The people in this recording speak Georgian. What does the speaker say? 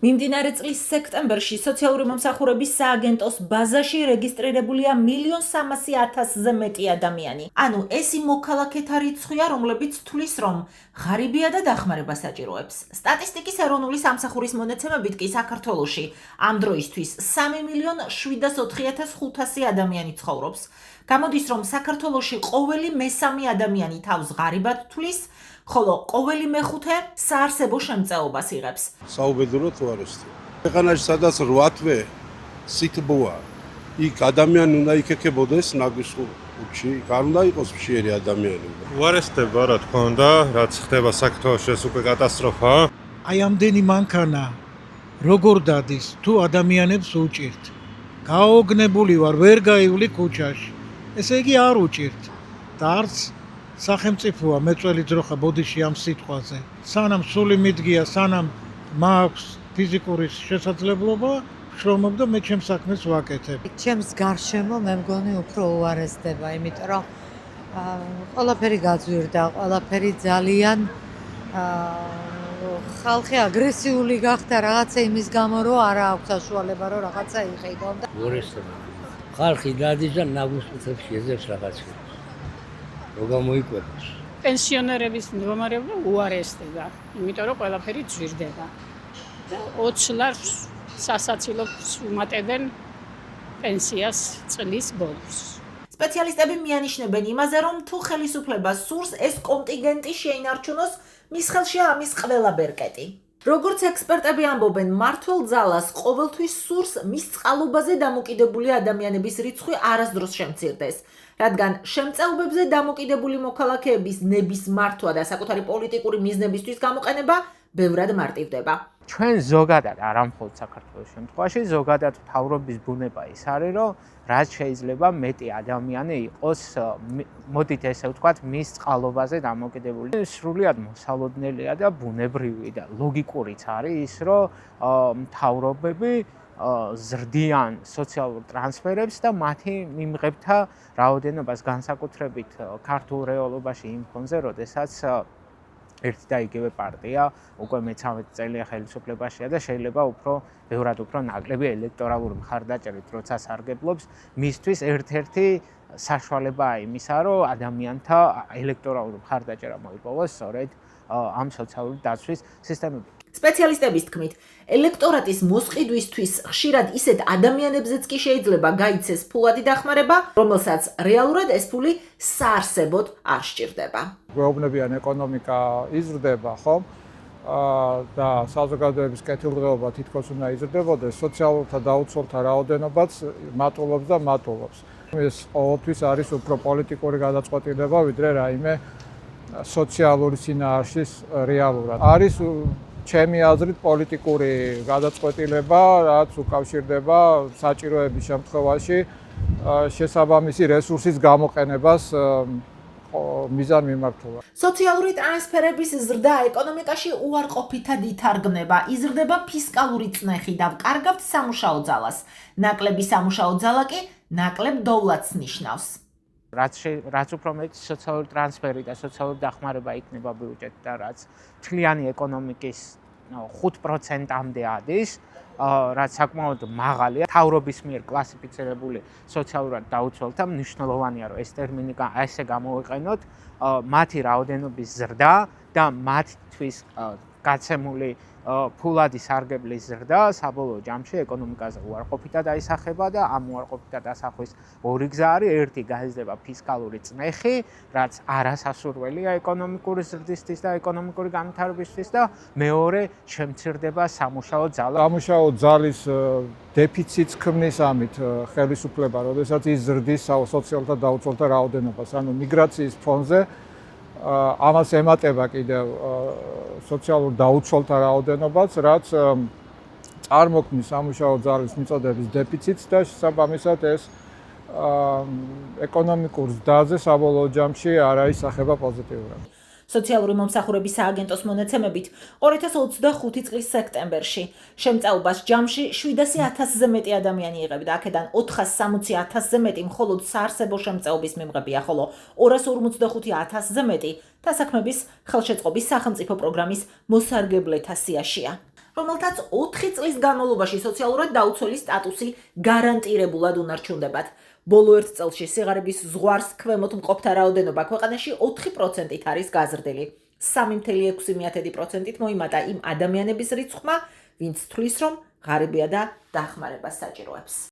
მიმდინარე წლის სექტემბერში სოციალური მომსახურების სააგენტოს ბაზაში რეგისტრირებულია 1,300,000-ზე მეტი ადამიანი. ანუ ეს იმ მოქალაქეთა რიცხვია, რომლებიც თვლის, რომ ღარიბია და დახმარება საჭიროებს. სტატისტიკის ეროვნული სამსახურის მონაცემებით კი საქართველოში ამ დროისთვის 3,704,500 ადამიანი ცხოვრობს. გამოდის, რომ საქართველოში ყოველი მესამე ადამიანი თავს ღარიბად თვლის, ხოლო ყოველი მეხუთე საარსებო შემწეობას იღებს. საუბედურო თუ არ ესეთი. ქვეყანაში სადაც 8 თვე სითბოა, იქ ადამიანი უნდა იქექებოდეს ნაგისხურში, არ უნდა იყოს მშიერი ადამიანი. უარესდება, რა თქმა უნდა, რაც ხდება საქართველოში, ეს უკვე კატასტროფაა. აი ამდენი მანქანა როგორ დადის, თუ ადამიანებს უჭირთ. გაოგნებული ვარ, ვერ გაივლი ქუჩაში. ესე იგი არ უჭირთ. და არც სახელმწიფოა მეწველი ძროხა ბოდიში ამ სიტყვაზე. სანამ სული მიდგია, სანამ მაქვს ფიზიკური შესაძლებლობა, შრომობ და მე ჩემს საქმეს ვაკეთებ. ჩემს გარშემო მე მგონი უფრო უარესდება, იმიტომ რომ ყველაფერი გაძვირდა, ყველაფერი ძალიან ხალხი აგრესიული გახდა რაღაცა იმის გამო, რომ არა აქვს საშუალება, რომ რაღაცა იყიდონ და უარესდება. ხალხი დადის და ნაგუსტებს შეძებს რაღაცებს. რო გამოიკვეთოს. პენსიონერების მდგომარეობა უარესდება, იმიტომ რომ ყველაფერი ძვირდება. და 20 ლარს სასაცილოს უმატებენ პენსიას წლის ბოლოს. სპეციალისტები მიანიშნებენ იმაზე, რომ თუ ხელისუფლებას სურს ეს კონტინგენტი შეინარჩუნოს, მის ხელშია ამის ყველა ბერკეტი. როგორც ექსპერტები ამბობენ, მმართველ ძალას ყოველთვის სურს მის წყალობაზე დამოკიდებული ადამიანების რიცხვი არასდროს შემცირდეს, რადგან შემწეობებზე დამოკიდებული მოქალაქეების ნების მართვა და საკუთარი პოლიტიკური მიზნებისთვის გამოყენება ბევრად მარტივდება. ჩვენ ზოგადად, არა მხოლოდ საქართველოს შემთხვევაში, ზოგადად მთავრობის ბუნება ის არის, რომ რაც შეიძლება მეტი ადამიანი იყოს, მოდით ესე ვთქვათ, მის წყალობაზე დამოკიდებული. სრულიად მოსალოდნელია და ბუნებრივი და ლოგიკურიც არის ის, რომ მთავრობები ზრდიან სოციალურ ტრანსფერებს და მათი მიმღებთა რაოდენობას განსაკუთრებით ქართულ რეალობაში იმ ფონზე, როდესაც ერთი და იგივე პარტია უკვე მე-13 წელია ხელისუფლებაშია და შეიძლება ბევრად უფრო ნაკლები ელექტორალური მხარდაჭერით როცა სარგებლობს, მისთვის ერთ-ერთი საშუალებაა იმისა, რომ ადამიანთა ელექტორალური მხარდაჭერა მოიპოვოს სწორედ ამ სოციალური დაცვის სისტემებით. სპეციალისტების თქმით, ელექტორატის მოსყიდვისთვის ხშირად ისეთ ადამიანებზეც კი შეიძლება გაიცეს ფულადი დახმარება, რომელსაც რეალურად ეს ფული საარსებოდ არ სჭირდება. გვეუბნებიან ეკონომიკა იზრდება, ხო? და საზოგადოების კეთილდღეობა თითქოს უნდა იზრდებოდეს, სოციალურთა დაუცველთა რაოდენობაც მატულობს და მატულობს. ეს ყოველთვის არის უფრო პოლიტიკური გადაწყვეტილება, ვიდრე რაიმე სოციალური წინააღმდის რეალურად. არის ჩემი აზრით პოლიტიკური გადაწყვეტილება, რაც უკავშირდება საჭიროების შემთხვევაში შესაბამისი რესურსის გამოყენებას მიზანმიმართულად. სოციალური ტრანსფერების ზრდა ეკონომიკაში უარყოფითად ითარგმნება, იზრდება ფისკალური წნეხი და ვკარგავთ სამუშაო ძალას. ნაკლები სამუშაო ძალა კი ნაკლებ დოვლათს ნიშნავს. რაც უფრო მეტი სოციალური ტრანსფერი და სოციალური დახმარება იქნება ბიუჯეტი და რაც მთლიანი ეკონომიკის 5%-მდე ადის, რაც საკმაოდ მაღალია, მთავრობის მიერ კლასიფიცირებული სოციალურად დაუცველთა მნიშვნელოვანია, რომ ეს ტერმინი ესე გამოვიყენოთ, მათი რაოდენობის ზრდა და მათთვის გაცემული ფულადი სარგებლის ზრდა საბოლოო ჯამში ეკონომიკაზე უარყოფითად აისახება და ამ უარყოფითად ასახვის ორი გზა არის. ერთი გაიზრდება ფისკალური წნეხი, რაც არასასურველია ეკონომიკური ზრდისთვის და ეკონომიკური განვითარებისთვის და მეორე შემცირდება სამუშაო ძალა. სამუშაო ძალის დეფიციტს ქმნის ამით ხელისუფლება, როდესაც ის ზრდის სოციალთა დაუცველთა რაოდენობას, ანუ მიგრაციის ფონზე ამას ემატება კიდევ სოციალურ დაუცველთა რაოდენობაც, რაც წარმოქმნის სამუშაო ძალის მიწოდების დეფიციტს და შესაბამისად ეს ეკონომიკურ ზრდაზე საბოლოო ჯამში არ აისახება პოზიტიურად. სოციალური მომსახურების სააგენტოს მონაცემებით 2025 წლის სექტემბერში შემწეობას ჯამში 700,000-ზე მეტი ადამიანი იღებდა, აქედან 460,000-ზე მეტი მხოლოდ საარსებო შემწეობის მიმღებია, ხოლო 255,000-ზე მეტი დასაქმების ხელშეწყობის სახელმწიფო პროგრამის მოსარგებლეთა სიაშია. რომელთაც 4 წლის განმავლობაში სოციალურად დაუცველი სტატუსი გარანტირებულად უნარჩუნდებათ. ბოლო 1 წელში სიღარიბის ზღვარს ქვემოთ მყოფთა რაოდენობა ქვეყანაში 4%-ით არის გაზრდილი. 3.6%-ით მოიმატა იმ ადამიანების რიცხვმა, ვინც თვლის, რომ ღარიბია და დახმარებას საჭიროებს.